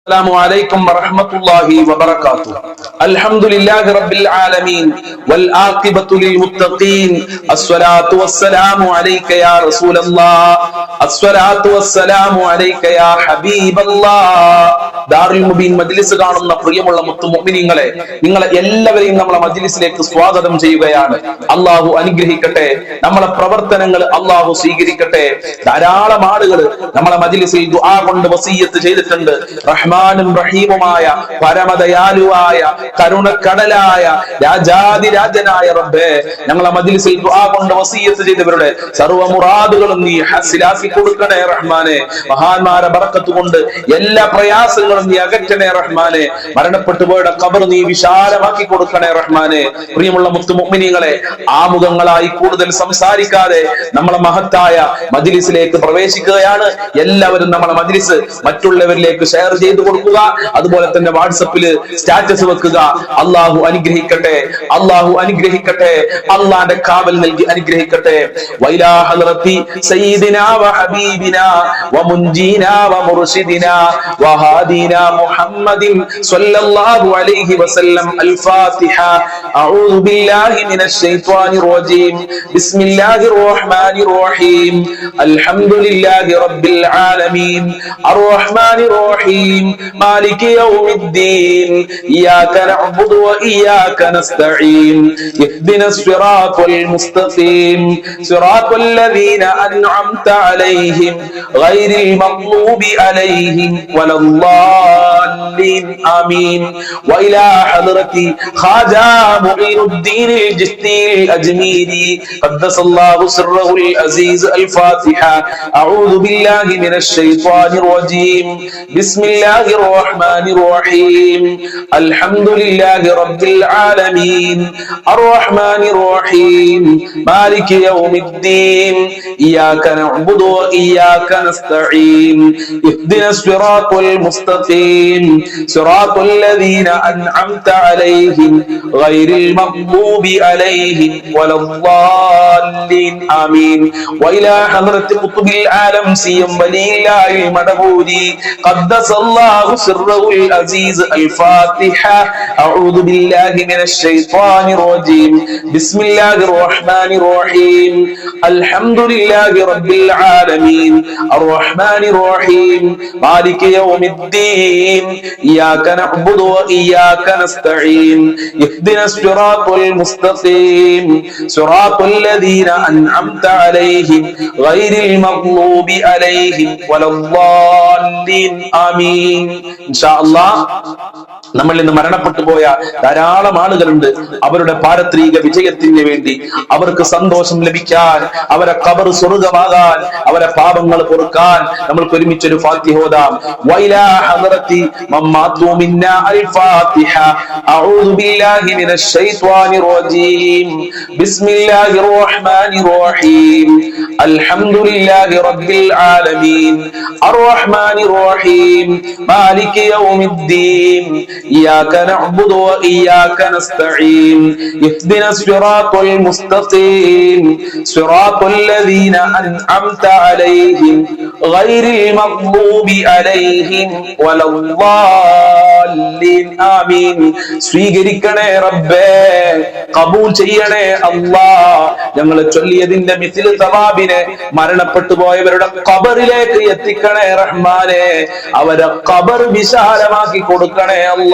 السلام عليكم ورحمة الله وبركاته. الحمد لله رب العالمين والعاقبة للمتقين. الصلاة والسلام عليك يا رسول الله. الصلاة والسلام عليك يا حبيب الله. ദാറുൽ മുബീൻ മജ്ലിസ് കാണുന്ന പ്രിയമുള്ള മുഅ്മിനീങ്ങളെ, നിങ്ങളെ എല്ലാവരെയും നമ്മളെ മജ്ലിസിലേക്ക് സ്വാഗതം ചെയ്യുകയാണ്. അള്ളാഹു അനുഗ്രഹിക്കട്ടെ. നമ്മളെ പ്രവർത്തനങ്ങൾ അള്ളാഹു സ്വീകരിക്കട്ടെ. ധാരാളം ആളുകൾ നമ്മളെ മജ്ലിസിൽ ദുആ കൊണ്ട് വസിയ്യത്ത് ചെയ്തിട്ടുണ്ട്. റഹ്മാനും റഹീമുമായ പരമദയാലുവായ കരുണക്കടലായ രാജാതിരാജനായ റബ്ബേ, ഞങ്ങളെ മജ്ലിസിൽ ദുആ കൊണ്ട് വസിയ്യത്ത് ചെയ്തവരുടെ സർവ്വ മുറാദുകളും നീ ഹസിലാക്കി കൊടുക്കണേ റഹ്മാനെ. മഹാന്മാരെ ബറക്കത്ത് കൊണ്ട് എല്ലാ പ്രയാസങ്ങളും നീ അകറ്റണേ റഹ്മാനെ. മരണപ്പെട്ടു പോയുടെ ഖബർ നീ വിശാലമാക്കി കൊടുക്കണേ റഹ്മാനെ. പ്രിയമുള്ള മുഅ്മിനീങ്ങളെ, ആമുഖങ്ങളായി കൂടുതൽ സംസാരിക്കാതെ നമ്മളെ മഹത്തായ മജ്ലിസിലേക്ക് പ്രവേശിക്കുകയാണ്. എല്ലാവരും നമ്മളെ മജ്ലിസ് മറ്റുള്ളവരിലേക്ക് ഷെയർ ചെയ്തു കൊടുക്കുക. അതുപോലെ തന്നെ വാട്സപ്പിൽ സ്റ്റാറ്റസ് വെക്കുക. അള്ളാഹു അനുഗ്രഹിക്കട്ടെ, അള്ളാഹു അനുഗ്രഹിക്കട്ടെ, അള്ളാന്റെ കാവൽ നൽകി അനുഗ്രഹിക്കട്ടെ. വൈലാ ഹദ്റത്തി സയ്യിദിനാ വഹബീബിനാ വമുൻജീനാ വമുർശിദിനാ വഹാദിനാ മുഹമ്മദിൻ സ്വല്ലല്ലാഹു അലൈഹി വസല്ലം. അൽ ഫാത്തിഹ. അഊദു ബില്ലാഹി മിനശ് ശൈത്വാനിർ റജീം. ബിസ്മില്ലാഹിർ റഹ്മാനിർ റഹീം. അൽഹംദുലില്ലാഹി റബ്ബിൽ ആലമീൻ. അർറഹ്മാനിർ റഹീം. മാലികി യൗമിദ്ദീൻ. ഇയ്യാക നഅ്ബുദു വഇയ്യാക നസ്തഈൻ. ഇഹ്ദിനസ് സിറാത്തൽ മുസ്തഖീം. സിറാത്തൽ ലദീന അൻഅംത അലൈഹിം ഗൈറിൽ മഗ്ദൂബി അലൈഹിം വലദ്ദാല്ലീൻ. ആമീൻ. വഇലാ ഹദ്റതി ഖാജാ മുഈനുദ്ദീൻ അൽ-ജിസ്തി അൽ-അജ്മീരി ഖദ്ദസല്ലാഹു സിർറഹുൽ അസീസ്. അൽ ഫാത്തിഹ. അഊദു ബില്ലാഹി മിനശ് ശൈത്വാനിർ റജീം. ബിസ്മില്ലാഹിർ റഹ്മാനിർ റഹീം. അൽഹംദുലില്ലാഹി റബ്ബിൽ ആലമീൻ. അർറഹ്മാനിർ റഹീം. മാലികി യൗമിദ്ദീൻ. ഇയ്യാക നഅ്ബുദു വഇയ്യാക നസ്തഈൻ. ഇഹ്ദിനസ് സിറാത്തൽ മുസ്തഖീം. സിറാത്തൽ ലദീന അൻഅംത അലൈഹിം ഗൈറിൽ മഗ്ദൂബി അലൈഹിം വലദ്ദാല്ലീൻ. ആമീൻ. വഇലാ ഹദ്റത്തി ഖുത്ബിൽ ആലം സിയം വലില്ലാഹിൽ മദബൂരി ഖദ്ദസല്ലാഹു സിർറഹുൽ അസീസ്. അൽ ഫാത്തിഹ. അഊദു ബില്ലാഹി മിനശ് ശൈത്വാനിർ റജീം. ബിസ്മില്ലാഹിർ റഹ്മാനിർ റഹീം. അൽഹംദുലില്ലാഹി റബ്ബിൽ ആലമീൻ. അർറഹ്മാനിർ റഹീം. മാലികി യൗമിദ്ദീൻ. ഇയ്യാക നഅ്ബുദു വഇയ്യാക നസ്തഈൻ. ഇഹ്ദിനസ് സിറാത്തൽ മുസ്തഖീം. സിറാത്തൽ ലദീന അൻഅംത അലൈഹിം ഗൈറിൽ മഗ്ദൂബി അലൈഹിം വലദ്ദാല്ലീൻ. ആമീൻ. ഇൻഷാ അല്ലാഹ് നമ്മൾ ഇന്ന് മരണപ്പെട്ടു പോയ ധാരാളം ആളുകളുണ്ട്. അവരുടെ പാരത്രിക വിജയത്തിന് വേണ്ടി, അവർക്ക് സന്തോഷം ലഭിക്കാൻ, അവരെ ഖബർ സ്വർഗ്ഗമാകാൻ, അവരെ പാപങ്ങൾ പൊറുക്കാൻ നമ്മൾക്ക് ഒരുമിച്ചൊരു ഫാത്തിഹ ഓതാം. വൈലാ ഹദ്റതി മമ്മാതു മിന്നാ അൽ ഫാത്തിഹ. അഊദു ബില്ലാഹി മിനശ് ശൈത്വാനിർ റജീം. ബിസ്മില്ലാഹിർ റഹ്മാനിർ റഹീം. അൽഹംദുലില്ലാഹി റബ്ബിൽ ആലമീൻ. അർറഹ്മാനിർ റഹീം. മാലികി യൗമിദ്ദീൻ. إياك نعبد وإياك نستعين. اهدنا الصراط المستقيم. صراط الذين أنعمت عليهم غير المغضوب عليهم ولا الضالين. آمين. സ്വീകരിക്കണേ റബ്ബേ, കബൂൽ ചെയ്യണേ അല്ലാഹ്. ഞങ്ങൾ ചൊല്ലിയതിന്റെ മിസ്ൽ സവാബിനെ മരണപ്പെട്ടു പോയവരുടെ ഖബറിലേക്ക് എത്തിക്കണേ റഹ്മാനെ. അവരെ ഖബർ വിശാലമാക്കി കൊടുക്കണേ അല്ലാഹ്.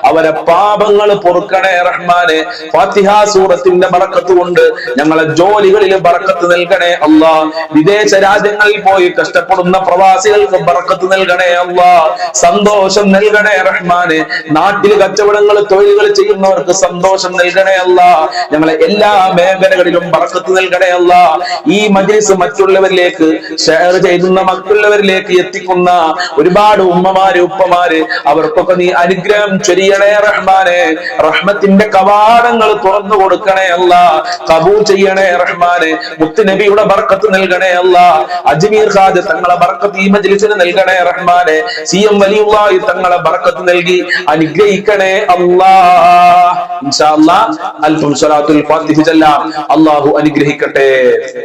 അവരെ പാപങ്ങൾ പൊറുക്കണേ റഹ്മാനെ. ഫാത്തിഹ സൂറത്തിന്റെ ബറക്കത്ത് കൊണ്ട് ഞങ്ങളെ ജോലികളിൽ ബറക്കത്ത് നൽകണേ അല്ലാഹ്. വിദേശ രാജ്യങ്ങളിൽ പോയി കഷ്ടപ്പെടുന്ന പ്രവാസികൾക്ക് ബറക്കത്ത് നൽകണേ അല്ലാഹ്. സന്തോഷം നൽകണേ റഹ്മാനെ. നാട്ടിൽ കച്ചവടങ്ങൾ തൊഴിലുകൾ ചെയ്യുന്നവർക്ക് സന്തോഷം നൽകണേ അല്ലാഹ്. ഞങ്ങളെ എല്ലാ മേഖലകളിലും ബറക്കത്ത് നൽകണേ അല്ലാഹ്. ഈ മജ്ലിസ് മറ്റുള്ളവരിലേക്ക് ഷെയർ ചെയ്യുന്ന, മറ്റുള്ളവരിലേക്ക് എത്തിക്കുന്ന ഒരുപാട് ഉമ്മമാര് ഉപ്പമാര്, അവർക്കൊക്കെ നീ അനുഗ്രഹം ചൊരിയണേ റഹ്മാനെ. റഹ്മത്തിന്റെ കവാടങ്ങൾ തുറന്നു കൊടുക്കണേ അല്ലാഹ്. കബൂൽ ചെയ്യണേ റഹ്മാനെ. മുത്തുനബിയുടെ ബർക്കത്ത് നൽകണേ അല്ലാഹ്. അജ്മീർ ഖാജ തങ്ങളെ ബർക്കത്ത് ഈ മജ്ലിസിന് നൽകണേ റഹ്മാനെ. സി എം വലിയുള്ളാഹി തങ്ങളെ ബർക്കത്ത് നൽകി നൽകി അനുഗ്രഹിക്കണേ അല്ലാ. ഇൻഷാ അല്ലാഹ് അൽഫം സ്വലാത്തുൽ ഫാത്തിഹ ചൊല്ലാം. അല്ലാഹു അനുഗ്രഹിക്കട്ടെ.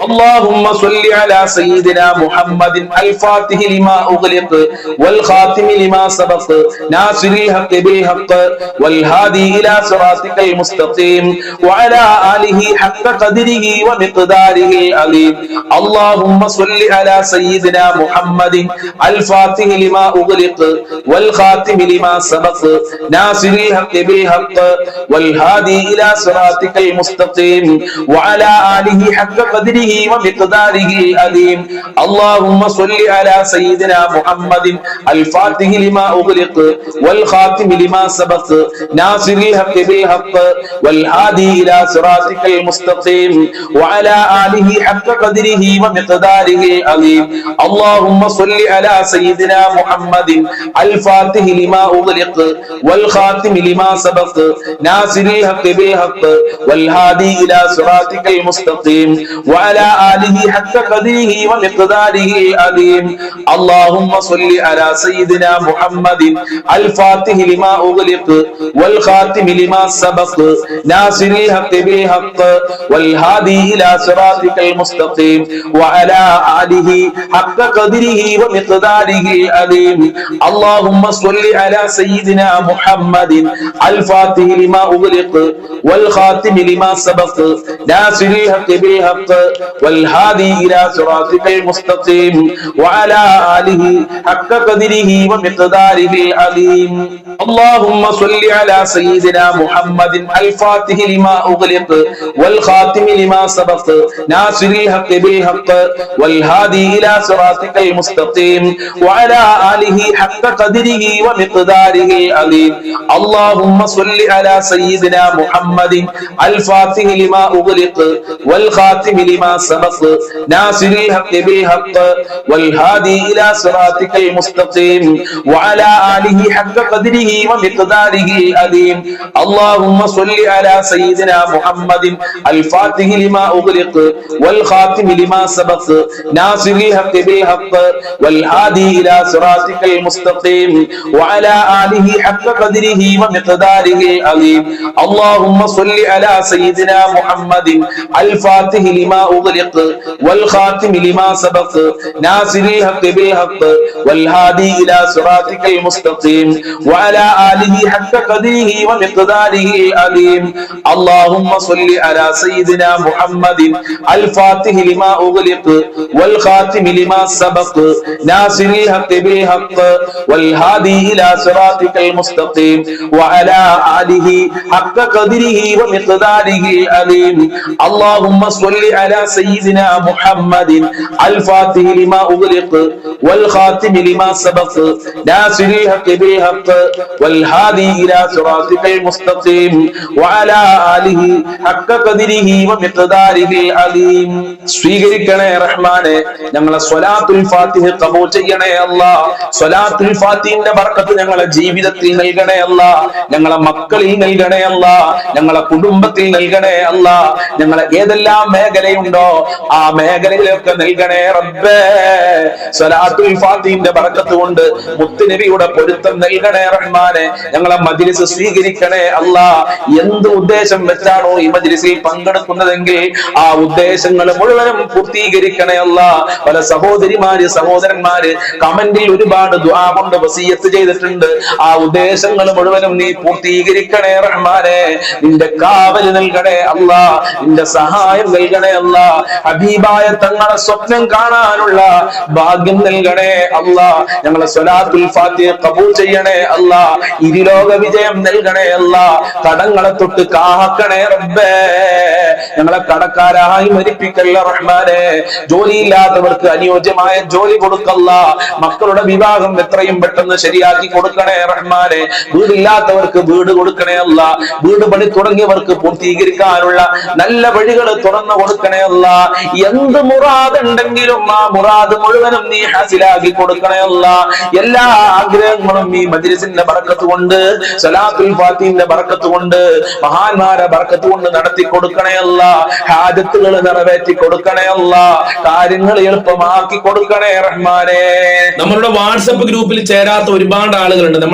അല്ലാഹുമ്മ സ്വല്ലി അലാ സയ്യിദിനാ മുഹമ്മദിൻ അൽ ഫാത്തിഹ ലിമാ ഉഗ്ലിഖ് വൽ ഖാതിമി ലിമാ സബഖ നാസിറിൽ ഹഖ് ബിൽ ഹഖ് വൽ ഹാദി ഇലാ സിറാത്തിക്കൽ മുസ്തഖീം വഅലാ ആലിഹി ഹഖ്ക ഖദ്രിഹി വമിഖ്ദാരിഹി അലീം. അല്ലാഹുമ്മ സ്വല്ലി അലാ സയ്യിദിനാ മുഹമ്മദിൻ അൽ ഫാത്തിഹ ലിമാ ഉഗ്ലിഖ് വൽ ഖാതിമി ലിമാ സബഖ നാസിറിൽ ഹഖ് ബിൽ ഹഖ് വൽ ഹാദി ഇലാ സിറാത്തിക്കൽ മുസ്തഖീം വഅലാ ആലിഹി ഹഖ്ക ഖദ്രിഹി വമിഖ്ദാരിഹി അലീം. اللهم صل على سيدنا محمد الفاتح لما أغلق والخاتم لما سبق ناصر الحق بالحق والهادي إلى صراطك المستقيم وعلى آله حق قدره ومقداره العظيم. اللهم صل على سيدنا محمد الفاتح لما أغلق والخاتم لما سبق ناصر الحق بالحق والهادي إلى صراطك المستقيم وعلى آله حق قدره ومقداره العظيم. اللهم صل على سيدنا محمد الفاتح لما أغلق والخاتم لما سبق ناصر الحق بالحق والهادي إلى صراطك المستقيم وعلى آله حق قدره ومقداره العظيم. اللهم صل على سيدنا محمد الفاتح لما أغلق والخاتم لما سبق ناصر الحق بالحق والهادي إلى صراطك المستقيم وعلى آله حق قدره ومقداره العظيم. اللهم صل على سيدنا محمد الفاتح لما أغلق والخاتم لما سبق ناصر الحق بالحق والهادي إلى صراطك المستقيم وعلى آله حق قدره ومقداره العظيم. اللهم صل على سيدنا محمد الفاتح لما أغلق والخاتم لما سبق ناصر الحق بالحق والهادي إلى صراطك المستقيم وعلى آله حق قدره ومقداره العظيم. اللهم صل على سيدنا محمد الفاتح لما أغلق والخاتم لما سبق ناصر الحق بالحق والهادي إلى صراطك المستقيم وعلى آله حق قدره ومقداره العظيم. اللهم صل على سيدنا محمد الفاتح لما أغلق والخاتم لما سبق ناصر الحق بالحق والهادي إلى صراطك المستقيم وعلى آله حق قدره ومقداره العظيم. اللهم صل على سيدنا محمد الفاتح لما أغلق والخاتم لما سبق ناصر الحق بالحق والهادي إلى صراطك المستقيم وعلى آله حق قدره ومقداره العظيم. اللهم صل على سيدنا محمد الفاتح لما أغلق والخاتم لما سبق ناصر الحق بالحق والهادي إلى صراطك المستقيم وعلى آله حق قدره ومقداره العظيم. സ്വീകരിക്കണേ റഹ്മാനെ, ഞങ്ങളെ സ്വലാത്തുൽ ഫാത്തിഹ ഖബൂൽ ചെയ്യണേ അല്ലാഹ്. സ്വലാത്തുൽ ഫാത്തിഹിന്റെ ബർക്കത്ത് ഞങ്ങളെ ജീവിതത്തിൽ നൽകണേ അല്ലാഹ്, ഞങ്ങളെ മക്കളിൽ നൽകണേ അല്ലാഹ്, ഞങ്ങളെ കുടുംബത്തിൽ നൽകണേ അല്ലാഹ്. ഞങ്ങളെ ഏതെല്ലാം മേഖലയുണ്ടോ ആ മേഖലയിലൊക്കെ നൽകണേ റബ്ബേ. സ്വലാത്തുൽ ഫാത്തിഹിന്റെ ബർക്കത്ത് കൊണ്ട് മുത്തുനബിയുടെ പൊരുത്തം നൽകണേ റഹ്മാനെ. ഞങ്ങളെ മജ്ലിസ് സ്വീകരിക്കണേ അല്ലാഹ്. എന്ത് ഉദ്ദേശം വെച്ചാണോ ഈ മജ്ലിസിൽ പങ്കെടുക്കുന്നതെങ്കിൽ ആ ഉദ്ദേശങ്ങൾ മുഴുവനും പൂർത്തീകരിക്കണേ അല്ലാഹ്. പല സഹോദരിമാര് സഹോദരന്മാര് കമന്റിൽ ഒരുപാട് ദുആ കൊണ്ട് വസിയത്ത് ചെയ്തിട്ടുണ്ട്. ആ ഉദ്ദേശങ്ങൾ മുഴുവനും നീ പൂർത്തീകരിക്കണേ റഹ്മാനെ. നിന്റെ കാവൽ നൽകണേ അല്ലാഹ്, നിന്റെ സഹായം നൽകണേ അല്ലാഹ്. ഹബീബായ തങ്ങളെ സ്വപ്നം കാണാനുള്ള ഭാഗ്യം നൽകണേ അല്ലാഹ്. ഞങ്ങളെ സ്വലാത്തുൽ ഫാത്തിഹ ഖബൂൽ ചെയ്യണേ അല്ലാഹ്. ഇരുലോക വിജയം നൽകണേ അല്ലാഹ്. കടങ്ങളെ തൊട്ട് കാക്കണേ റബ്ബേ. ഞങ്ങളെ കടക്കാരായി മരിപ്പിക്കല്ല റഹ്മാനെ. ജോലിയില്ലാത്തവർക്ക് അനുയോജ്യമായ ജോലി കൊടുക്കല്ല. മക്കളുടെ വിവാഹം എത്രയും പെട്ടെന്ന് ശരിയാക്കി കൊടുക്കണേ റഹ്മാനെ. വീടില്ലാത്തവർക്ക് വീട് കൊടുക്കണേ അല്ല. വീട് പണി തുടങ്ങിയവർക്ക് പൂർത്തീകരിക്കാനുള്ള നല്ല വഴികൾ തുറന്നു കൊടുക്കണേ അല്ല. എന്ത് മുറാദ് ഉണ്ടെങ്കിലും ആ മുറാദ് മുഴുവനും നീ ഹാസിലാക്കി കൊടുക്കണേ അല്ല. എല്ലാ ആഗ്രഹങ്ങളും ഈ മജ്ലിസിന്റെ ബർക്കത്ത് കൊണ്ട്, സ്വലാത്തുൽ ഫാത്തിഹിന്റെ ബർക്കത്ത് കൊണ്ട്, മഹാന്മാരെ ബർക്കത്ത് കൊണ്ട് നടത്തി കൊടുക്കണേ അല്ല. ഹാജത്തുകൾ നിറവേറ്റി കൊടുക്കണേ അല്ല. കാര്യങ്ങൾ എളുപ്പമാക്കി കൊടുക്കണേ റഹ്മാനെ. നമ്മളുടെ വാട്സപ്പ് ഗ്രൂപ്പിൽ ചേരാത്ത ഒരുപാട് ആളുകളുണ്ട്. നമ്മൾ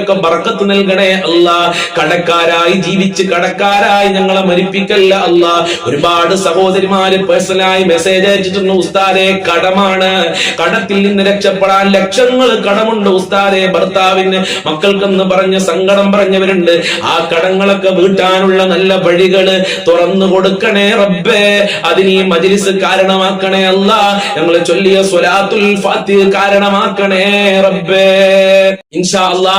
മക്കളിലൊക്കെ ബർക്കത്ത് നൽകണേ അല്ലാ. കടക്കാരായി ജീവിച്ച് കടക്കാരായി ഞങ്ങളെ മരിപ്പിക്കല്ല അല്ലാ. ഒരുപാട് സഹോദരിമാര് പേഴ്സണലായി മെസ്സേജ് അയച്ചിട്ടുണ്ട്, ഉസ്താദെ കടമാണ്, കടത്തിൽ നിന്ന് രക്ഷപ്പെടാൻ ലക്ഷങ്ങൾ കടമുണ്ട് ഉസ്താദെ, ഭർത്താവിന് മക്കൾക്കെന്ന് പറഞ്ഞ് സങ്കടം പറഞ്ഞവരുണ്ട്. ആ കടങ്ങളൊക്കെ വീട്ടാനുള്ള നല്ല വഴികള് തുറന്നു കൊടുക്കണേ റബ്ബേ. അതിന് ഈ മജ്ലിസ് കാരണമാക്കണേ അല്ലാ. ഞങ്ങൾ ചൊല്ലിയ സ്വലാത്തുൽ ഫാത്തിഹ കാരണമാക്കണേ റബ്ബേ. ഇൻഷാ അല്ലാ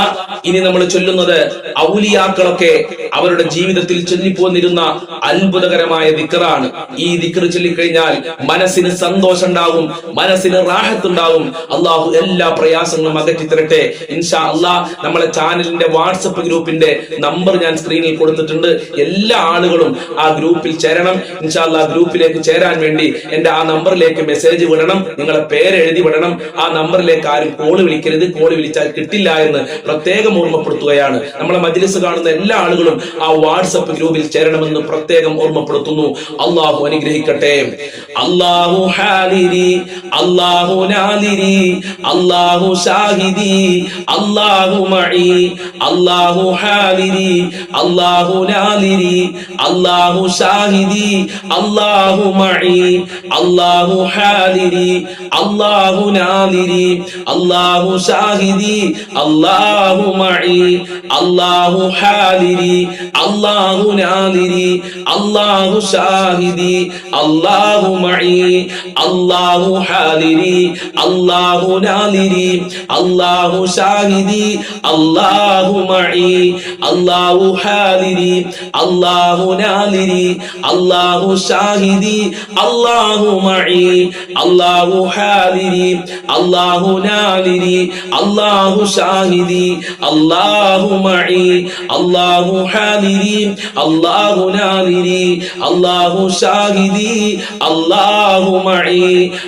ഇനി നമ്മൾ ചൊല്ലുന്നത് ഔലിയാക്കളൊക്കെ അവരുടെ ജീവിതത്തിൽ ചൊല്ലിപ്പോന്നിരുന്ന അത്ഭുതകരമായ ദിക്റാണ്. ഈ ദിക്ർ ചൊല്ലിക്കഴിഞ്ഞാൽ മനസ്സിന് സന്തോഷം ഉണ്ടാകും, മനസ്സിന് റാഹത്ത് ഉണ്ടാകും. അള്ളാഹു എല്ലാ പ്രയാസങ്ങളും അകറ്റി തരട്ടെ ഇൻഷാ അല്ലാ. നമ്മളെ ചാനലിന്റെ വാട്സപ്പ് ഗ്രൂപ്പിന്റെ നമ്പർ ഞാൻ സ്ക്രീനിൽ കൊടുത്തിട്ടുണ്ട്. എല്ലാ ആളുകളും ആ ഗ്രൂപ്പിൽ ചേരണം ഇൻഷാ അല്ലാ. ഗ്രൂപ്പിലേക്ക് ചേരാൻ വേണ്ടി എന്റെ ആ നമ്പറിലേക്ക് മെസ്സേജ് വിടണം, നിങ്ങളെ പേര് എഴുതി വിടണം. ആ നമ്പറിലേക്ക് ആരും കോള് വിളിക്കരുത്, കോള് വിളിച്ചാൽ കിട്ടില്ല എന്ന് പ്രത്യേകം ഓർമ്മപ്പെടുത്തുകയാണ്. നമ്മളെ മജ്ലിസ് കാണുന്ന എല്ലാ ആളുകളും ആ വാട്സപ്പ് ഗ്രൂപ്പിൽ ചേരണമെന്ന് പ്രത്യേകം ഓർമ്മപ്പെടുത്തുന്നു. അള്ളാഹു അനുഗ്രഹിക്കട്ടെ. അല്ലാഹു ഹാലിരി, അല്ലാഹു നാലിരി, അല്ലാഹു ഷാഹിദി, അല്ലാഹു മഈ, അല്ലാഹു ഹാലിരി, അല്ലാഹു നാലിരി, അല്ലാഹു ഷാഹിദി, അല്ലാഹു മഈ, അല്ലാഹു ഹാലിരി, അല്ലാഹു നാലിരി, അല്ലാഹു ഷാഹിദി, അല്ലാഹു മഈ, അല്ലാഹു ഹാലിരി, അല്ലാഹു നാലിരി, അല്ലാഹു ഷാഹിദി, അല്ലാഹു മഈ, അല്ലാഹു ഹാലിരി, അല്ലാഹു നാലിരി, അല്ലാഹു ഷാഹിദി, അല്ലാഹു മഈ, അല്ലാഹു ഹാലിരി, അല്ലാഹു നാലിരി, അല്ലാഹു ഷാഹിദി, അല്ലാഹു മഈ, അല്ലാഹു ഹാലിരി, അല്ലാഹു നാലിരി, അല്ലാഹു ഷാഹിദി, അല്ലാഹു മഈ, അല്ലാഹു ഹാലിരി, അല്ലാഹു നാലിരി, അല്ലാഹു ഷാഹിദി, അല്ലാഹു മഈ,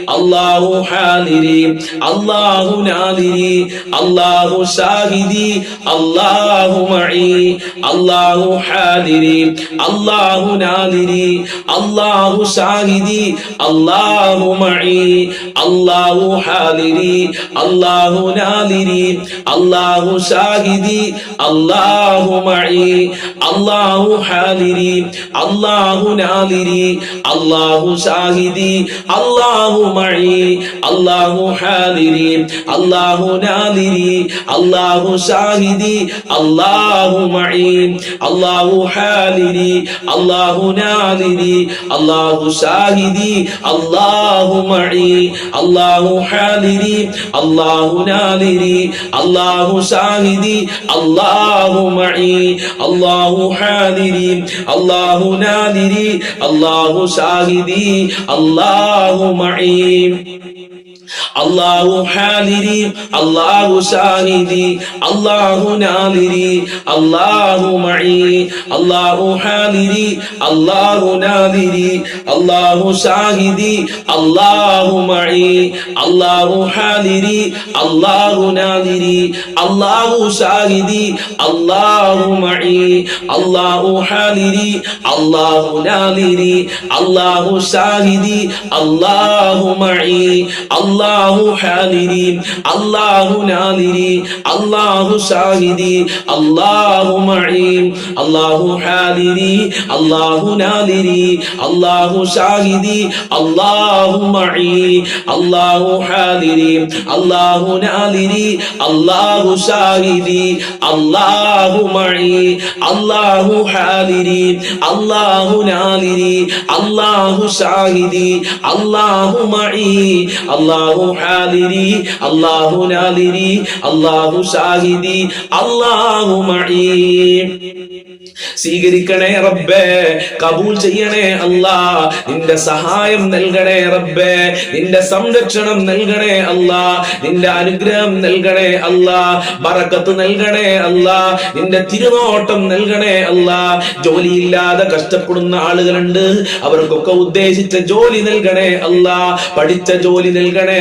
അല്ലാഹു ഹാലിരി, അല്ലാഹു നാലിരി, അല്ലാഹു ഷാഹിദി, അല്ലാഹു മഈ, അല്ലാഹു ഹാലിരി, അല്ലാഹു നാലിരി, അല്ലാഹു ഷാഹിദി, അല്ലാഹു മഈ, അല്ലാഹു ഹാലിരി, അല്ലാഹു നാലിരി, അല്ലാഹു ഷാഹിദി, അല്ലാഹു മഈ, അല്ലാഹു ഹാലിരി, അല്ലാഹു നാലിരി, അല്ലാഹു ഷാഹിദി, അല്ലാഹു മഈ, അല്ലാഹു ഹാലിരി, അല്ലാഹു നാലിരി, അല്ലാഹു ഷാഹിദി, അല്ലാഹു മഈ, അല്ലാഹു ഹാലിരി, അല്ലാഹു നാലിരി, അല്ലാഹു ഷാഹിദി, അല്ലാഹു മഈ, അല്ലാഹു ഹാലിരി, അല്ലാഹു നാലിരി, അല്ലാഹു ഷാഹിദി, അല്ലാഹു മഈ, അല്ലാഹു ഹാലിരി, അല്ലാഹു നാലിരി, അല്ലാഹു ഷാഹിദി, അല്ലാഹു മഈ, അല്ലാഹു ഹാലിരി, അല്ലാഹു ഷാഹിദി, അല്ലാഹു നാലിരി, അല്ലാഹു മഈ, അല്ലാഹു ഹാലിരി, അല്ലാഹു നാലിരി, അല്ലാഹു ഷാഹിദി, അല്ലാഹു മഈ, അല്ലാഹു ഹാലിരി, അല്ലാഹു നാലിരി, അല്ലാഹു ഷാഹിദി, അല്ലാഹു മഈ, അല്ലാഹു ഹാലിരി, അല്ലാഹു നാലിരി, അല്ലാഹു ഷാഹിദി, അല്ലാഹു മഈ, അല്ലാഹു ഹാലിരി, അല്ലാഹു നാലിരി, അല്ലാഹു ഷാഹിദി, അല്ലാഹു മഈ, അല്ലാഹു ഹാലിരി, അല്ലാഹു നാലിരി, അല്ലാഹു ഷാഹിദി, അല്ലാഹു മഈ, അല്ലാഹു ഹാലിരി, അല്ലാഹു നാലിരി, അല്ലാഹു ഷാഹിദി, അല്ലാഹു മഈ, അല്ലാഹു ഹാലിരി, അല്ലാഹു നാലിരി, അല്ലാഹു ഷാഹിദി, അല്ലാഹു മഈ, അല്ലാഹു ഹാലിരി, അല്ലാഹു നാലിരി, അല്ലാഹു ഷാഹിദി, അല്ലാഹു മഈ. സ്വീകരിക്കണേ റബ്ബേ, കബൂൽ ചെയ്യണേ അല്ലാ, നിന്റെ സഹായം നൽകണേ റബ്ബേ, നിന്റെ സംരക്ഷണം നൽകണേ അല്ലാ, നിന്റെ അനുഗ്രഹം നൽകണേ അല്ലാ, ബറക്കത്ത് നൽകണേ അല്ലാ, നിന്റെ തിരുനോട്ടം നൽകണേ അല്ലാ. ജോലിയില്ലാതെ കഷ്ടപ്പെടുന്ന ആളുകളുണ്ട്, അവർക്കൊക്കെ ഉദ്ദേശിച്ച ജോലി നൽകണേ അല്ലാ, പഠിച്ച ജോലി നൽകണേ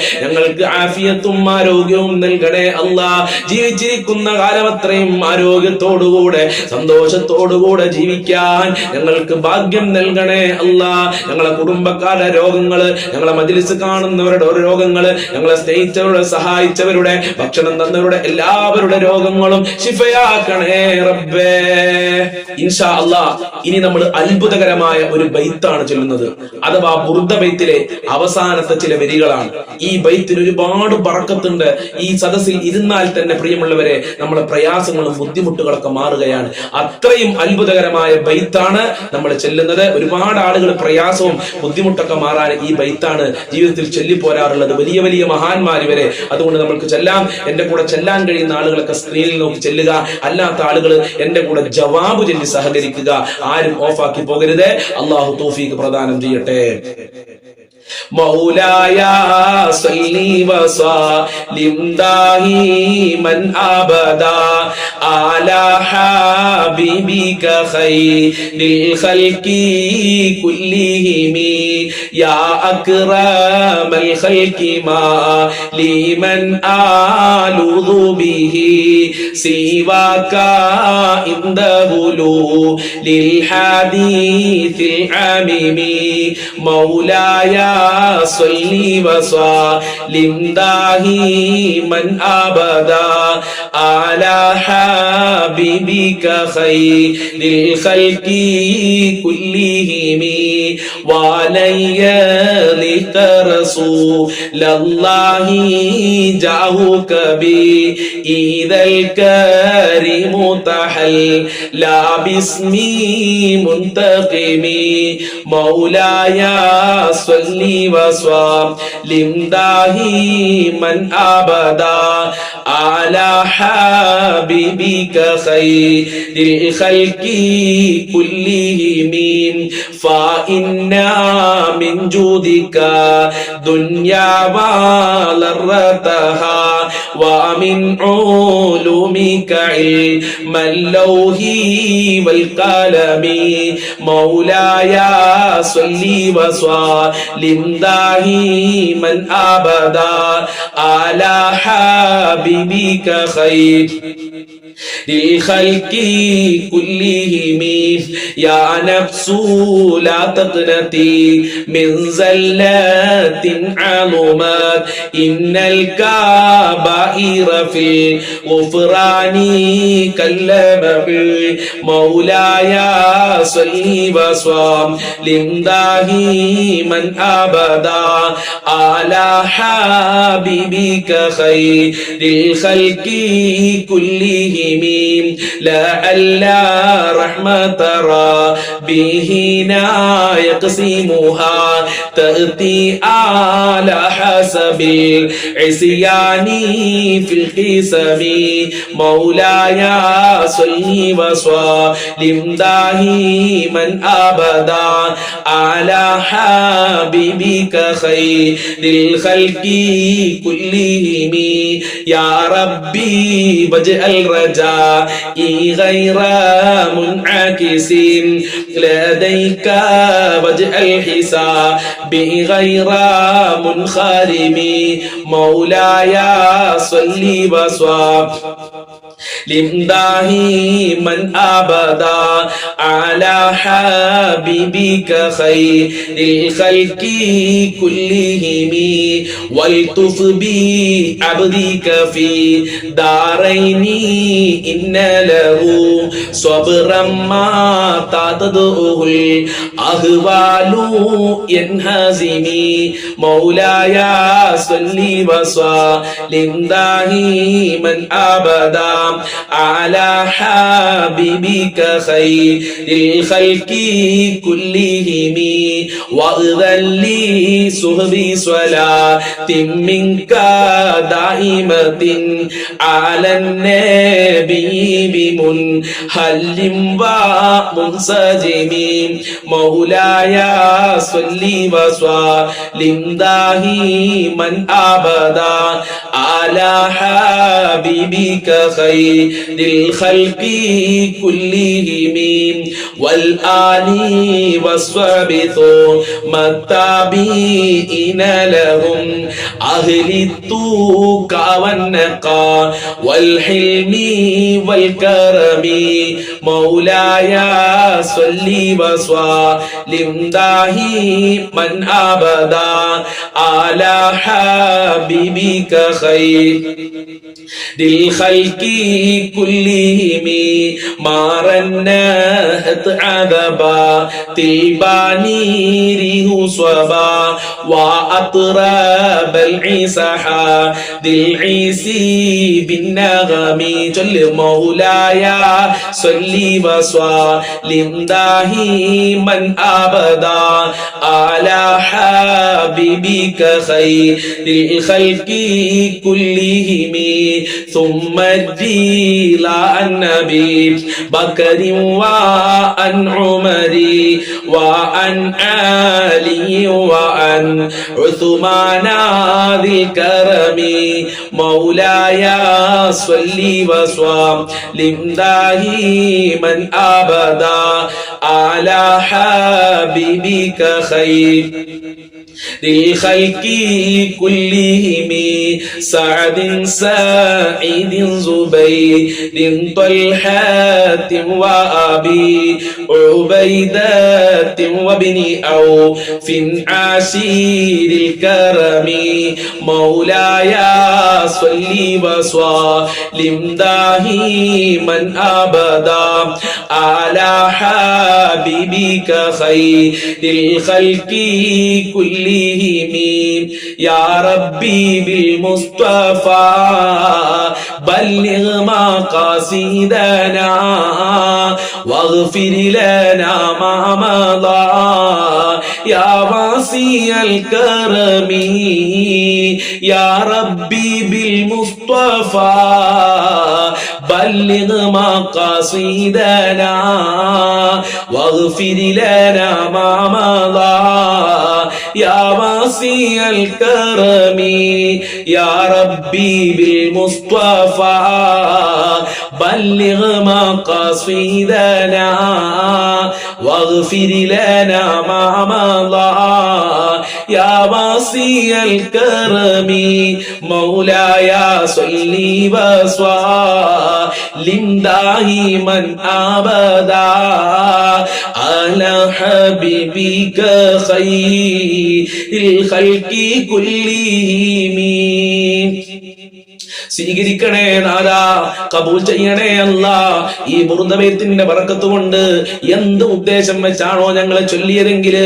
ഞങ്ങൾക്ക് ആഫിയത്തും ആരോഗ്യവും നൽകണേ അല്ലാ. ജീവിച്ചിരിക്കുന്ന കാലമത്രയും ആരോഗ്യത്തോടുകൂടെ സന്തോഷത്തോടുകൂടെ ജീവിക്കാൻ ഞങ്ങൾക്ക് ഭാഗ്യം നൽകണേ അല്ലാ. ഞങ്ങളെ കുടുംബക്കാരുടെ രോഗങ്ങള്, ഞങ്ങളെ മജ്‌ലിസ് കാണുന്നവരുടെ ഓരോ രോഗങ്ങള്, ഞങ്ങളെ സ്നേഹിച്ചവരുടെ സഹായിച്ചവരുടെ ഭക്ഷണം തന്നവരുടെ എല്ലാവരുടെ രോഗങ്ങളും ശിഫയാക്കണേ റബ്ബേ. ഇൻഷാ അല്ലാഹ് ഇനി നമ്മൾ അത്ഭുതകരമായ ഒരു ബൈത്താണ് ചൊല്ലുന്നത്, അഥവാ ബുർദ ബൈത്തിലെ അവസാനത്തെ ചില വരികളാണ്. ഈ ബൈത്തിന് ഒരുപാട് ബറക്കത്തുണ്ട്. ഈ സദസ്സിൽ ഇരുന്നാൽ തന്നെ പ്രിയമുള്ളവരെ നമ്മളെ പ്രയാസങ്ങളും ബുദ്ധിമുട്ടുകളൊക്കെ മാറുകയാണ്. അത്രയും അത്ഭുതകരമായ ബൈത്താണ് നമ്മൾ ചെല്ലുന്നത്. ഒരുപാട് ആളുകൾ പ്രയാസവും ബുദ്ധിമുട്ടൊക്കെ മാറാൻ ഈ ബൈത്താണ് ജീവിതത്തിൽ ചൊല്ലിപ്പോരാറുള്ളത്, വലിയ വലിയ മഹാന്മാര് വരെ. അതുകൊണ്ട് നമ്മൾക്ക് ചെല്ലാം. എന്റെ കൂടെ ചെല്ലാൻ കഴിയുന്ന ആളുകളൊക്കെ സ്ക്രീനിൽ നോക്കി ചെല്ലുക, അല്ലാത്ത ആളുകൾ എന്റെ കൂടെ ജവാബ് ചൊല്ലി സഹകരിക്കുക. ആരും ഓഫാക്കി പോകരുത്. അള്ളാഹു തൗഫീഖ് പ്രദാനം ചെയ്യട്ടെ. مولاي صل وسلم دائما ابدا على حبيبك خير الخلق كلهم يا اكرم الخلق ما لمن آلوذ به سواك عنده للحديث العميم مولاي صل وسلم دائما ابدا على حبيبك خير الخلق كلهم وعلي لك رسول الله جاءك بي إذا الكريم تحلى باسمي منتقمي مولاي صل وسلم دائما ابدا على حبيبك خير الخلق كلهم فإن من جودك دنيا وضرتها ومن علومك علم اللوح والقلم مولاي صل وسلم دائما ابدا على حبيبك خير للخلق كلهم يا نفس لا تقنطي من زلات عظمت إن الكبائر في الغفران كاللبب مولاي صل وسلم دائما أبدا على حبيبك خير الخلق كلهم لعل رحمة ربنا يقسمها تأتي على حسب العصيان في القسم مولاي صل وسلم دائما أبدا على حبيبك خير الخلق كلهم يا ربي واجعل رجائي غير منعكس لديك واجعل حسابي غير منخرم مولاي صل وسلم دائما ابدا على حبيبك خير الخلق كلهم والطف بعبدك في دارين إن له صبرا ما تعتده الأهوال ينهزمي مولاي صل وسلم دائما أبدا على حبيبك خير الخلق كلهم وأذن لي صحبي صلاة منك دائمة على النبي بمنهل ومنسجم مولاي صل وسلم دائما أبدا على حبيبك خير للخلق كلهم والآل والصحب ثم التابعين لهم أهل التقى والنقى والحلم والكرم مولاي صل وسلم دائما أبدا على حبيبك خير للخلق كلهم ما رنت عذبا تلباني ريه صبا وأطراب العيسحا للعيسي بالنغم جل مولاي صل وسلم دائما أبدا على حبيبك خير للخلق كلهم ثم الجيل النبي بكر وعن عمر وعن علي وعن عثمان ذي الكرم مولاي صل وسلم دائما أبدا على حبيبك خير للخلق كلهم سعد سعيد زبير طلحة وأبي عبيدة وابن عوف عشير الكرم مولاي صل وسلم دائما أبدا على حبيبك خير للخلق كلهم يا ربي بالمصطفى بلغ مقاصدنا واغفر لنا ما مضى يا واسع الكرم يا ربي بالمصطفى بلغ مقاصدنا واغفر لنا ما مضى يا واسع الكرم يا ربي بالمصطفى بلغ مقاصدنا واغفر لنا ما مضى يا واسع الكرم مولاي صل وسلم دائما أبدا على حبيبك خير الخلق كلهم സ്വീകരിക്കണേ നാഥാ, കബൂൽ ചെയ്യണേ അല്ലാ. ഈ ബുർദബൈത്തിന്റെ ബറക്കത്ത് കൊണ്ട് എന്ത് ഉദ്ദേശം വെച്ചാണോ ഞങ്ങളെ ചൊല്ലിയതെങ്കില്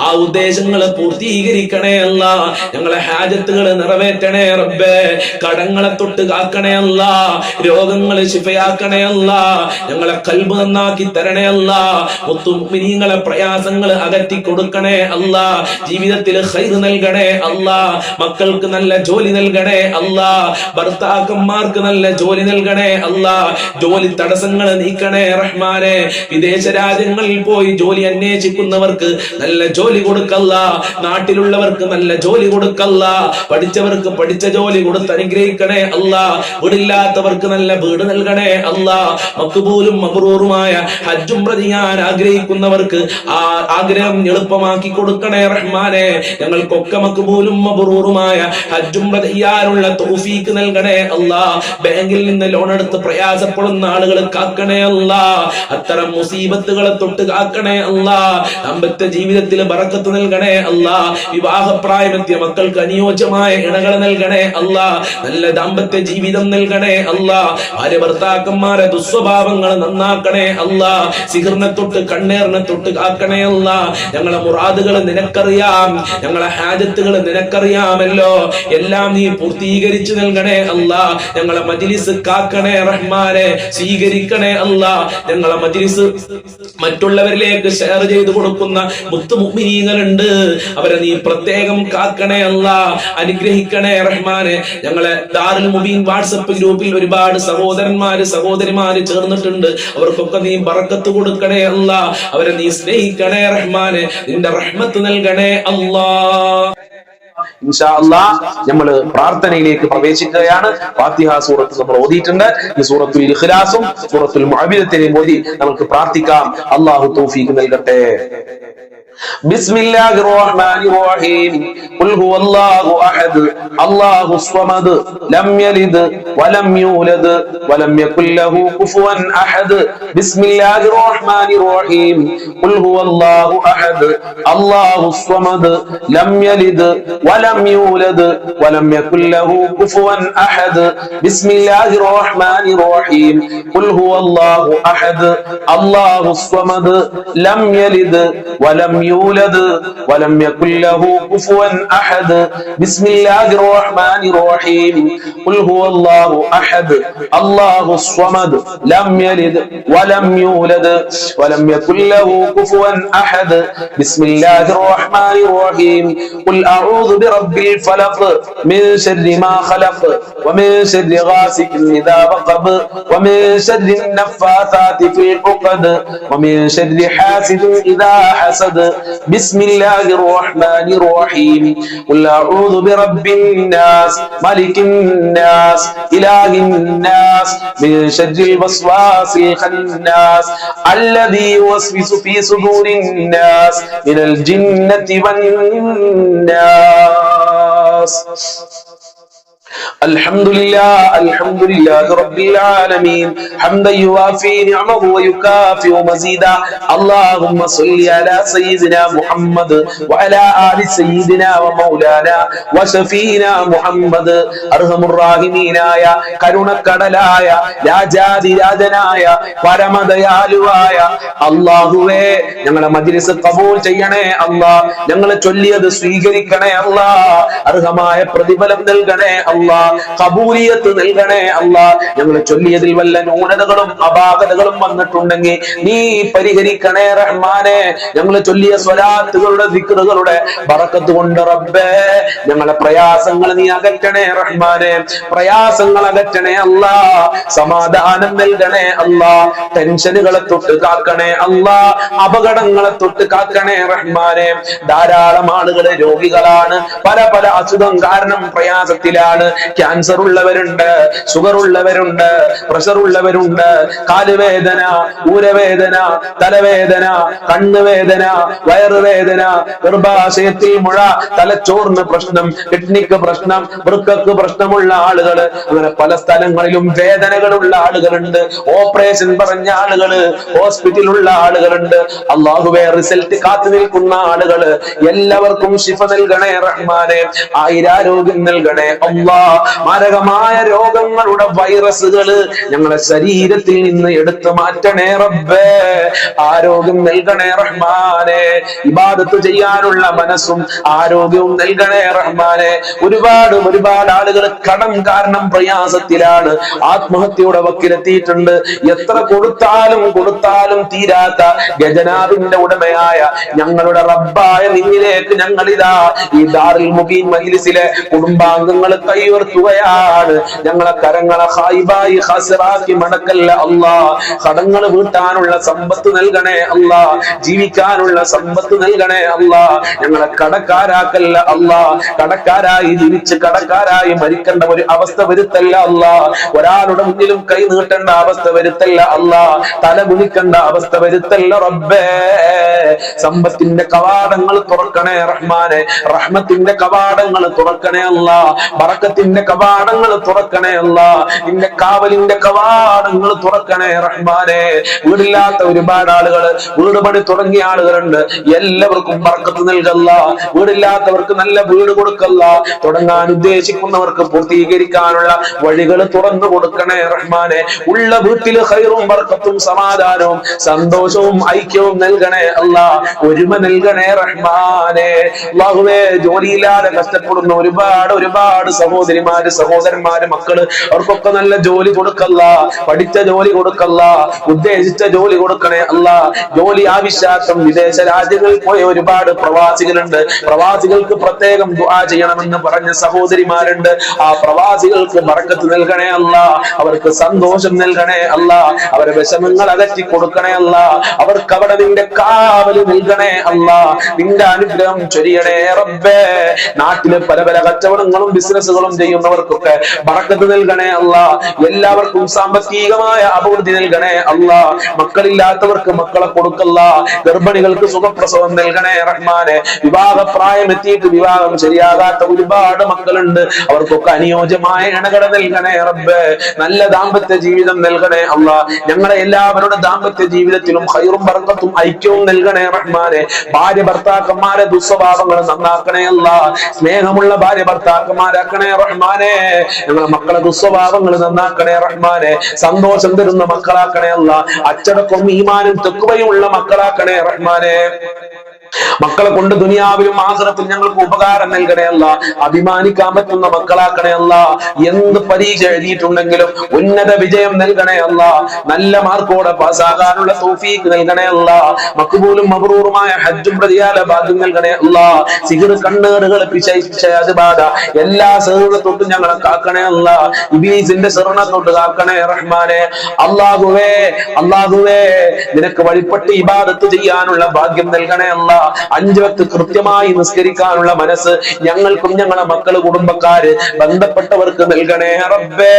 ആ ഉദ്ദേശങ്ങളെ പൂർത്തീകരിക്കണേ അല്ലാ. ഞങ്ങളെ ഹാജത്തുകള് നിറവേറ്റണേ റബ്ബേ. കടങ്ങളെ തൊട്ട് കാക്കണേ അല്ലാ. രോഗങ്ങള് ശിഫയാക്കണേ അല്ലാ. ഞങ്ങളെ ഖൽബ് നന്നാക്കി തരണേ അല്ലാ. മുത്തുമിനീങ്ങളെ പ്രയാസങ്ങള് അകറ്റി കൊടുക്കണേ അല്ലാ. ജീവിതത്തിൽ ഖൈർ നൽകണേ അല്ലാ. മക്കൾക്ക് നല്ല ജോലി നൽകണേ അല്ലാ. ഭർത്താക്കന്മാർക്ക് നല്ല ജോലി നൽകണേ അല്ലാ. ജോലി തടസ്സങ്ങൾ നീക്കണേ റഹ്മാനെ. വിദേശ രാജ്യങ്ങളിൽ പോയി ജോലി അന്വേഷിക്കുന്നവർക്ക് നല്ല ജോലി കൊടുക്കല്ല. നാട്ടിലുള്ളവർക്ക് നല്ല ജോലി കൊടുക്കല്ല. പഠിച്ചവർക്ക് പഠിച്ച ജോലി കൊടുത്ത് അനുഗ്രഹിക്കണേ അല്ലാ. വീടില്ലാത്തവർക്ക് നല്ല വീട് നൽകണേ അല്ലാ. മക്ബൂലും മബ്റൂറുമായ ഹജ്ജും ചെയ്യാൻ ആഗ്രഹിക്കുന്നവർക്ക് ആ ആഗ്രഹം എളുപ്പമാക്കി കൊടുക്കണേ റഹ്മാനെ. ഞങ്ങൾക്കൊക്കെ മക്ബൂലും മബ്റൂറുമായ ഹജ്ജും ചെയ്യാനുള്ള തൗഫീക്ക് നൽകണേ അല്ലാ. ബാങ്കിൽ നിന്ന് ലോൺ എടുത്ത് പ്രയാസപ്പെടുന്ന ആളുകൾ കാക്കണേ അല്ലാ. അത്തരം മുസീബത്തുകളെ തൊട്ട് കാക്കണേ അല്ലാ. ദാമ്പത്യ ജീവിതത്തിൽ ബറക്കത്ത് നൽകണേ അല്ലാ. വിവാഹപ്രായമെത്തിയ മക്കൾക്ക് അനുയോജ്യമായ ഇണകളെ നൽകണേ അല്ലാ. നല്ല ദാമ്പത്യ ജീവിതം നൽകണേ അല്ലാ. ഭാര്യ ഭർത്താക്കന്മാരെ ദുസ്വഭാവങ്ങൾ നന്നാക്കണേ അല്ലാ. സിഹിറിനെ തൊട്ട് കണ്ണേറിനെ തൊട്ട് കാക്കണേ അല്ലാ. ഞങ്ങളെ മുറാദുകൾ നിനക്കറിയാം, ഞങ്ങളെ ഹാജത്തുകൾ നിനക്കറിയാമല്ലോ. എല്ലാം നീ പൂർത്തീകരിച്ചു നൽകണേ അല്ലാ. ഞങ്ങളെ മജ്ലിസ് കാക്കണേ റഹ്മാനെ. സ്വീകരിക്കണേ അല്ലാ. ഞങ്ങളെ മജ്ലിസ് മറ്റുള്ളവരിലേക്ക് ഷെയർ ചെയ്തു കൊടുക്കുന്ന മുത്തു മുഅ്മിനീങ്ങളുണ്ട്, അവരെ നീ പ്രത്യേകം കാക്കണേ അല്ലാ. അനുഗ്രഹിക്കണേ റഹ്മാനെ. ഞങ്ങളെ ദാറുൽ മുബീൻ വാട്സപ്പ് ഗ്രൂപ്പിൽ ഒരുപാട് സഹോദരന്മാര് സഹോദരിമാര് ചേർന്നിട്ടുണ്ട്. അവർക്കൊക്കെ നീ ബറക്കത്ത് കൊടുക്കണേ അല്ലാ. അവരെ നീ സ്നേഹിക്കണേ റഹ്മാനെ. നിന്റെ റഹ്മത്ത് നൽകണേ അല്ലാ. ഇൻഷാ അല്ലാഹ് നമ്മൾ പ്രാർത്ഥനയിലേക്ക് പ്രവേശിക്കുകയാണ്. ഫാത്തിഹ സൂറത്ത് നമ്മൾ ഓതിയിട്ടുണ്ട്. ഈ സൂറത്തുൽ ഇഖ്ലാസും സൂറത്തുൽ മുഅവ്വിദത്തിനെയും ഓതി നമുക്ക് പ്രാർത്ഥിക്കാം. അല്ലാഹു തൗഫീഖ് നൽകട്ടെ. بسم الله الرحمن الرحيم قل هو الله أحد الله الصمد لم يلد ولم يولد ولم يكن له كفوا أحد بسم الله الرحمن الرحيم قل هو الله أحد الله الصمد لم يلد ولم يولد ولم يكن له كفوا أحد بسم الله الرحمن الرحيم قل هو الله أحد الله الصمد لم يلد ولم يولد ولم يكن له كفوا أحد بسم الله الرحمن الرحيم قل هو الله أحد الله الصمد لم يلد ولم يولد ولم يكن له كفوا أحد بسم الله الرحمن الرحيم قل أعوذ برب الفلق من شر ما خلق ومن شر غاسق إذا وقب ومن شر النفاثات في العقد ومن شر حاسد إذا حسد بسم الله الرحمن الرحيم قل أعوذ برب الناس ملك الناس إله الناس من شر الوسواس الخناس الذي يوسوس في صدور الناس من الجنة والناس. الحمد لله رب العالمين حمدا يوافي نعمه ويكافئ مزيدا اللهم صل على سيدنا محمد وعلى آل سيدنا ومولانا وشفينا محمد أرحم الراحمين آية കരുണക്കടലായ രാജാതിരാജനായ പരമദയാലുവായ അല്ലാഹുവേ ഞങ്ങളെ മജ്‌ലിസ് ഖബൂൽ ചെയ്യണേ അല്ലാഹ്. ഞങ്ങൾ ചൊല്ലിയത് സ്വീകരിക്കണേ അല്ലാഹ്. അർഹമായ പ്രതിഫലം നൽകണേ അല്ലാഹ്. ഖബൂലിയത്ത് നൽകണേ അല്ലാഹ്. ഞങ്ങൾ ചൊല്ലിയതിൽ വല്ല ന്യൂനതകളും അപാകതകളും വന്നിട്ടുണ്ടെങ്കിൽ നീ പരിഹരിക്കണേ റഹ്മാനെ. ഞങ്ങൾ ചൊല്ലിയ സ്വലാത്തുകളുടെ ദിക്റുകളുടെ ബറക്കത്ത് കൊണ്ട് റബ്ബേ ഞങ്ങളെ പ്രയാസങ്ങൾ നീ അകറ്റണേ റഹ്മാനെ. പ്രയാസങ്ങൾ അകറ്റണേ അല്ലാഹ്. സമാധാനം നൽകണേ അല്ലാഹ്. ടെൻഷനുകളെ തൊട്ട് കാക്കണേ അല്ലാഹ്. അപകടങ്ങളെ തൊട്ട് കാക്കണേ റഹ്മാനെ. ധാരാളം ആളുകൾ രോഗികളാണ്, പല പല അസുഖം കാരണം പ്രയാസത്തിലാണ്. ക്യാൻസർ ഉള്ളവരുണ്ട്, ഷുഗർ ഉള്ളവരുണ്ട്, പ്രഷർ ഉള്ളവരുണ്ട്, കാലുവേദന, ഊരവേദന, തലവേദന, കണ്ണുവേദന, വയറുവേദന, ഗർഭാശയത്തിൽ മുഴ, തലച്ചോറിന് പ്രശ്നം, കിഡ്നിക്ക് പ്രശ്നം, വൃക്കക്ക് പ്രശ്നമുള്ള ആളുകൾ, അങ്ങനെ പല സ്ഥലങ്ങളിലും വേദനകളുള്ള ആളുകളുണ്ട്. ഓപ്പറേഷൻ പറഞ്ഞ ആളുകള്, ഹോസ്പിറ്റലുള്ള ആളുകളുണ്ട്. അള്ളാഹുവേ റിസൾട്ട് കാത്തു നിൽക്കുന്ന ആളുകള് എല്ലാവർക്കും ശിഫ നൽകണേ റഹ്മാനെ. ആയിരാരോഗ്യം നൽകണേ അല്ലാഹ്. മാരകമായ രോഗങ്ങളുടെ വൈറസുകള് ഞങ്ങളെ ശരീരത്തിൽ നിന്ന് എടുത്തു മാറ്റണേ റബ്ബേ. ആരോഗ്യം നൽകണേ റഹ്മാനെ. ഇബാദത്ത് ചെയ്യാനുള്ള മനസ്സും ആരോഗ്യവും നൽകണേ റഹ്മാനെ. ഒരുപാട് ആളുകൾ കടം കാരണം പ്രയാസത്തിലാണ്, ആത്മഹത്യയുടെ വക്കിലെത്തിയിട്ടുണ്ട്. എത്ര കൊടുത്താലും തീരാത്ത ഖജനാവിന്റെ ഉടമയായ ഞങ്ങളുടെ റബ്ബായ നിന്നിലേക്ക് ഞങ്ങളിതാ ഈ ദാറുൽ മുബീൻ മജ്‌ലിസിലെ കുടുംബാംഗങ്ങൾ കൈയുയർത്തുകയാണ്. ഞങ്ങളെ കരങ്ങളെ ഖായിബായി ഖാസിറാക്കി മടക്കല്ല അല്ലാഹ്. കടങ്ങൾ വീട്ടാനുള്ള സമ്പത്ത് നൽകണേ അല്ലാഹ്. ജീവിക്കാനുള്ള സമ്പത്ത് നൽകണേ അല്ലാഹ്. ഞങ്ങളെ കടക്കാരാക്കല്ല അല്ലാഹ്. കടക്കാരായി ജീവിച്ച് കടക്കാരായി മരിക്കേണ്ട ഒരു അവസ്ഥ വരുത്തല്ല അല്ലാഹ്. ഒരാളുടെ മുന്നിലും കൈ നീട്ടേണ്ട അവസ്ഥ വരുത്തല്ല അല്ലാഹ്. തല കുനിക്കേണ്ട അവസ്ഥ വരുത്തല്ല റബ്ബേ. സമ്പത്തിന്റെ കവാടങ്ങൾ തുറക്കണേ റഹ്മാനെ. റഹ്മത്തിന്റെ കവാടങ്ങൾ തുറക്കണേ അല്ലാഹ്. ബറക്കത്തിന്റെ കവാടങ്ങൾ തുറക്കണേ അല്ലാഹ്. നിന്റെ കാവലിന്റെ കവാടങ്ങൾ തുറക്കണേ റഹ്മാനെ. വീടില്ലാത്ത ഒരുപാട് ആളുകള്, വീട് പണി തുടങ്ങിയ ആളുകളുണ്ട്. എല്ലാവർക്കും ബറക്കത്ത് നൽകല്ല. വീടില്ലാത്തവർക്ക് നല്ല വീട് കൊടുക്കല്ല. തുടങ്ങാൻ ഉദ്ദേശിക്കുന്നവർക്ക് പൂർത്തീകരിക്കാനുള്ള വഴികൾ തുറന്നു കൊടുക്കണേ റഹ്മാനെ. ഉള്ള വീട്ടില് ഖൈറും ബർക്കത്തും സമാധാനവും സന്തോഷവും ഐക്യവും നൽകണേ അല്ലാഹ്. ഒരുമ നൽകണേ റഹ്മാനെ. അല്ലാഹുവേ ജോലിയില്ലാതെ കഷ്ടപ്പെടുന്ന ഒരുപാട് സഹോദരങ്ങൾ സഹോദരിമാര് സഹോദരന്മാര് മക്കള് അവർക്കൊക്കെ നല്ല ജോലി കൊടുക്കല്ല, പഠിച്ച ജോലി കൊടുക്കല്ല, ഉദ്ദേശിച്ച ജോലി കൊടുക്കണേ അല്ല. ജോലി ആവശ്യാർത്ഥം വിദേശ രാജ്യങ്ങളിൽ പോയ ഒരുപാട് പ്രവാസികളുണ്ട്. പ്രവാസികൾക്ക് പ്രത്യേകം ദുആ ചെയ്യണമെന്ന് പറഞ്ഞ സഹോദരിമാരുണ്ട്. ആ പ്രവാസികൾക്ക് ബർക്കത്ത് നൽകണേ അല്ല, അവർക്ക് സന്തോഷം നൽകണേ അല്ല, അവരെ വിഷമങ്ങൾ അകറ്റി കൊടുക്കണേ അല്ല, അവർക്ക് അവിടെ നിന്റെ കാവല് നൽകണേ അല്ല, നിന്റെ അനുഗ്രഹം ചൊരിയണേ റബ്ബേ. നാട്ടില് പല പല കച്ചവടങ്ങളും ബിസിനസ്സുകളും ചെയ്യുന്നവർക്കൊക്കെ ബർക്കത്ത് നൽകണേ അല്ല, എല്ലാവർക്കും സാമ്പത്തികമായ അഭിവൃദ്ധി നൽകണേ അല്ല, മക്കളില്ലാത്തവർക്ക് മക്കളെ കൊടുക്കല്ല, ഗർഭിണികൾക്ക് സുഖപ്രസവം നൽകണേ റഹ്മാനെ. വിവാഹപ്രായം എത്തിയിട്ട് വിവാഹം ശരിയാകാത്ത ഒരുപാട് മക്കളുണ്ട്, അവർക്കൊക്കെ അനുയോജ്യമായ ഇണകട നൽകണേ റബ്ബേ. നല്ല ദാമ്പത്യ ജീവിതം നൽകണേ അല്ല, ഞങ്ങളെ എല്ലാവരുടെ ദാമ്പത്യ ജീവിതത്തിലും ഖൈറും ബർക്കത്തും ഐക്യവും നൽകണേ റഹ്മാനെ. ഭാര്യ ഭർത്താക്കന്മാരെ ദുസ്വഭാവങ്ങൾ നന്നാക്കണേ അല്ല, സ്നേഹമുള്ള ഭാര്യ ഭർത്താക്കന്മാരാക്കണേ റഹ്മാനെ. ഞങ്ങളെ മക്കളെ ദുസ്വഭാവങ്ങൾ നന്നാക്കണേ റഹ്മാനെ, സന്തോഷം തരുന്ന മക്കളാക്കണേ അല്ല, അച്ചടക്കവും ഈമാനും തെക്കുവയും ഉള്ള മക്കളാക്കണേ റഹ്മാനെ. മക്കളെ കൊണ്ട് ദുനിയാവിലും ആഖിറത്തിൽ ഞങ്ങൾക്ക് ഉപകാരം നൽകണേ അല്ല, അഭിമാനിക്കാൻ പറ്റുന്ന മക്കളാക്കണേ അല്ല. എന്ത് പരീക്ഷ എഴുതിയിട്ടുണ്ടെങ്കിലും ഉന്നത വിജയം നൽകണേ അല്ല, നല്ല മാർക്കോടെ പാസ്സാകാനുള്ള തൗഫീഖ് നൽകണേ അല്ല, മഖ്ബൂലും മബ്റൂറുമായ ഹജ്ജും പ്രതിയാല ഭാഗ്യം നൽകണേ അല്ല. സിഹ്ർ, കണ്ണേറുകൾ, പിശാച് ബാധ എല്ലാ ശിർറിനെ തൊട്ടും ഞങ്ങളെ കാക്കണേ അല്ല, ഇബ്ലീസിന്റെ ശിർറിനെ തൊട്ട് കാക്കണേ റഹ്മാനെ. അല്ലാഹുവേ അല്ലാഹുവേ നിനക്ക് വഴിപ്പെട്ട് ഇബാദത്ത് ചെയ്യാനുള്ള ഭാഗ്യം നൽകണേ അല്ല, 5 വക്ത് കൃത്യമായി നിസ്കരിക്കാനുള്ള മനസ്സ് ഞങ്ങൾക്കും ഞങ്ങളെ മക്കള് കുടുംബക്കാര് ബന്ധപ്പെട്ടവർക്ക് നൽകണേ റബ്ബേ.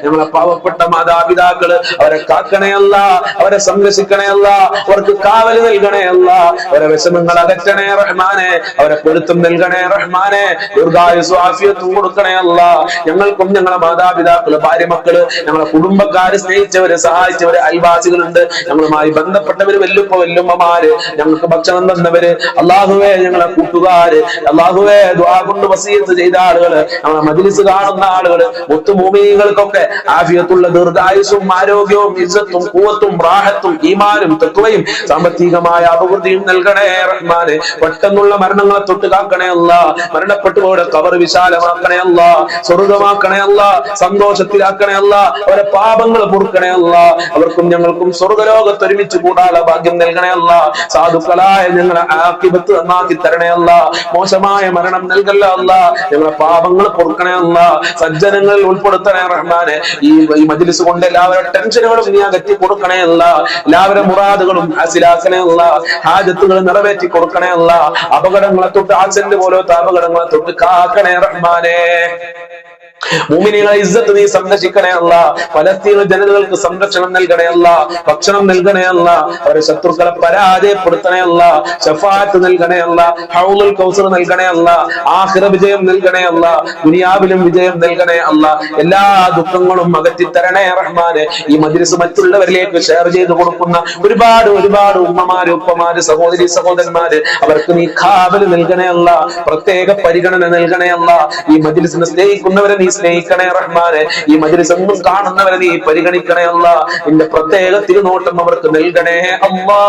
ഞങ്ങളെ പാവപ്പെട്ട മാതാപിതാക്കള് അവരെ കാക്കണേ അല്ല, അവരെ സംരക്ഷിക്കണേ അല്ല, അവർക്ക് കാവല് നൽകണേ അല്ല, അവരെ വിഷമങ്ങൾ അകറ്റണേ റഹ്മാനെ, അവരെ പൊരുത്തം നൽകണേ റഹ്മാനെ, ദീർഘായുസ്സും ആഫിയത്തും കൊടുക്കണേ അല്ല. ഞങ്ങൾക്കും ഞങ്ങളെ മാതാപിതാക്കള് ഭാര്യ മക്കള് ഞങ്ങളെ കുടുംബക്കാര് സ്നേഹിച്ചവര് സഹായിച്ചവര് അയൽവാസികളുണ്ട്, ഞങ്ങളുമായി ബന്ധപ്പെട്ടവര് വല്ലുപ്പ വല്ലുമ്മമാര് ഞങ്ങൾക്ക് ഭക്ഷണം തന്നവര് അല്ലാഹുവേ, ഞങ്ങളെ കൂട്ടുകാര് അല്ലാഹുവേ, ദുആ കൊണ്ട് വസിയത്ത് ചെയ്ത ആളുകള് ഞങ്ങളെ മജ്ലിസ് കാണുന്ന ആളുകള് മുത്തു മുഅ്മിനീങ്ങൾക്കൊക്കെ ആഫിയത്തുള്ള ദീർഘായുസ്സും ആരോഗ്യവും ഇസ്സത്തും ഖുവത്തും റാഹത്തും ഈമാനും തഖ്വയും സാമ്പത്തികമായ അഭിവൃദ്ധിയും നൽകണേ റഹ്മാനെ. പെട്ടെന്നുള്ള മരണങ്ങളെ തൊട്ട് കാക്കണേ അല്ല, മരണപ്പെട്ടുപോയുടെ ഖബർ വിശാലമാക്കണേ അല്ല, സ്വർഗ്ഗമാക്കണേ അല്ല, സന്തോഷത്തിലാക്കണേ അല്ല, അവരെ പാപങ്ങൾ പൊറുക്കണേ അല്ല, അവർക്കും ഞങ്ങൾക്കും സ്വർഗ്ഗലോകത്ത് ഒരുമിച്ച് കൂടാനുള്ള ഭാഗ്യം നൽകണേ അല്ല. സാധുക്കളായ ഞങ്ങളെ ആഖിബത്ത് നന്നാക്കി തരണേ അല്ല, മോശമായ മരണം നൽകല്ല അല്ല, ഞങ്ങളെ പാപങ്ങൾ പൊറുക്കണേ അല്ല, സജ്ജനങ്ങളിൽ ഉൾപ്പെടുത്തണേ റഹ്മാനെ. ഈ മജ്ലിസ് കൊണ്ട് എല്ലാവരുടെ ടെൻഷനുകളും നീ അകറ്റി കൊടുക്കണേ അല്ല, എല്ലാവരുടെ മുറാദുകളും ഹാസിലാക്കണേ അല്ല, ഹാജത്തുകൾ നിറവേറ്റി കൊടുക്കണേ അല്ല, അപകടങ്ങളെ തൊട്ട് ആക്സിഡന്റ് പോലത്തെ അപകടങ്ങളെ തൊട്ട് കാക്കണേ റഹ്മാനെ. മുഅ്മിനീങ്ങളെ ഇസ്സത്ത് നീ സംരക്ഷിക്കണേ അല്ല, ഫലസ്തീൻ ജനതകൾക്ക് സംരക്ഷണം നൽകണേ അല്ല, ഭക്ഷണം നൽകണേ അല്ല, അവരെ ശത്രുക്കളെ പരാജയപ്പെടുത്തണേ അല്ല, ശഫാഅത്ത് നൽകണേ അല്ല, ഹൗലുൽ കൗസർ നൽകണേ അല്ല, ആഖിറ വിജയം നൽകണേ അല്ല, ദുനിയാവിലും വിജയം നൽകണേ അല്ല. എല്ലാ ദുഃഖങ്ങളും അകറ്റി തരണേ റഹ്മാനെ. ഈ മജ്ലിസ് മറ്റുള്ളവരിലേക്ക് ഷെയർ ചെയ്ത് കൊടുക്കുന്ന ഒരുപാട് ഒരുപാട് ഉമ്മമാര് ഉപ്പമാര് സഹോദരി സഹോദരന്മാര് അവർക്ക് നീ കാവല് നൽകണേ അല്ല, പ്രത്യേക പരിഗണന നൽകണേ അല്ല. ഈ മജ്ലിസിനെ സ്നേഹിക്കുന്നവരെ നീ സ്നേഹിക്കണേ റഹ്മാനെ, ഈ മജ്ലിസ് എന്നും കാണുന്നവരെ നീ പരിഗണിക്കണേ അല്ലാ, നിന്റെ പ്രത്യേക തിരുനോട്ടം അവർക്ക് നൽകണേ അല്ലാ.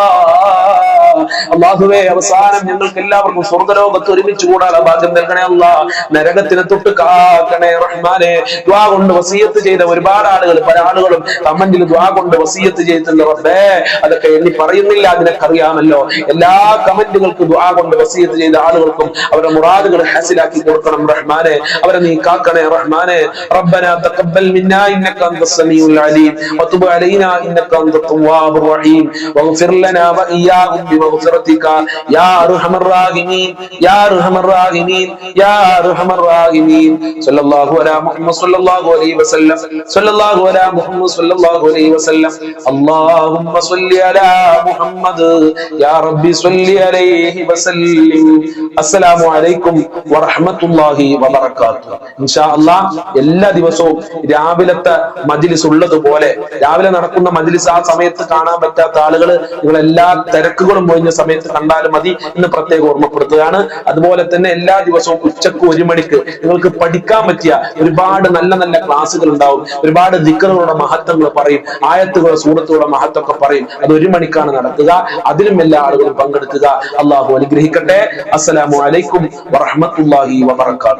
അല്ലാഹുവേ, അവസാനം ഞങ്ങൾക്ക് എല്ലാവർക്കും സ്വർഗ്ഗലോകത്ത് ഒരുമിച്ച് കൂടാനുള്ള ഭാഗ്യം നൽകണേ അല്ലാ, നരകത്തിനെ തൊട്ട് കാക്കണേ റഹ്മാനെ. ദുആ കൊണ്ട് വസിയത്ത് ചെയ്ത ഒരുപാട് ആളുകൾ, പല ആളുകളും കമന്റിൽ ദുആ കൊണ്ട് വസിയത്ത് ചെയ്തിട്ടുണ്ട് റബ്ബേ, അതൊക്കെ എണ്ണി പറയുന്നില്ല, നിനക്കറിയാമല്ലോ. എല്ലാ കമന്റുകൾക്കും ദുആ കൊണ്ട് വസിയത്ത് ചെയ്ത ആളുകൾക്കും അവരുടെ മുറാദുകൾ ഹാസിലാക്കി കൊടുക്കണം റഹ്മാനെ, അവരെ നീ കാക്കണേ റഹ്മാനെ. ربنا تقبل منا انك انت السميع العليم وتب علينا انك انت التواب الرحيم واغفر لنا واياهم بمغفرتك يا ارحم الراحمين يا ارحم الراحمين يا ارحم الراحمين. صلى الله على محمد صلى الله عليه وسلم صلى الله على محمد صلى الله عليه وسلم. اللهم صل على محمد يا ربي صل عليه وسلم. السلام عليكم ورحمة الله وبركاته. إن شاء الله എല്ലാ ദിവസവും രാവിലത്തെ മജ്ലിസ് ഉള്ളതുപോലെ രാവിലെ നടക്കുന്ന മജ്ലിസ് ആ സമയത്ത് കാണാൻ പറ്റാത്ത ആളുകൾ നിങ്ങൾ എല്ലാ തിരക്കുകളും ഒഴിഞ്ഞ സമയത്ത് കണ്ടാലും മതി എന്ന് പ്രത്യേകം ഓർമ്മപ്പെടുത്തുകയാണ്. അതുപോലെ തന്നെ എല്ലാ ദിവസവും ഉച്ചക്ക് 1 മണിക്ക് നിങ്ങൾക്ക് പഠിക്കാൻ പറ്റിയ ഒരുപാട് നല്ല നല്ല ക്ലാസ്സുകൾ ഉണ്ടാവും. ഒരുപാട് ദിക്റുകളുടെ മഹത്വങ്ങൾ പറയും, ആയത്തുകളുടെ സൂറത്തുകളുടെ മഹത്വമൊക്കെ പറയും. അത് 1 മണിക്കാണ് നടക്കുക. അതിലും എല്ലാ ആളുകളും പങ്കെടുക്കുക. അള്ളാഹു അനുഗ്രഹിക്കട്ടെ. അസ്സലാമു അലൈക്കും വറഹ്മത്തുള്ളാഹി വബറകാതുഹു.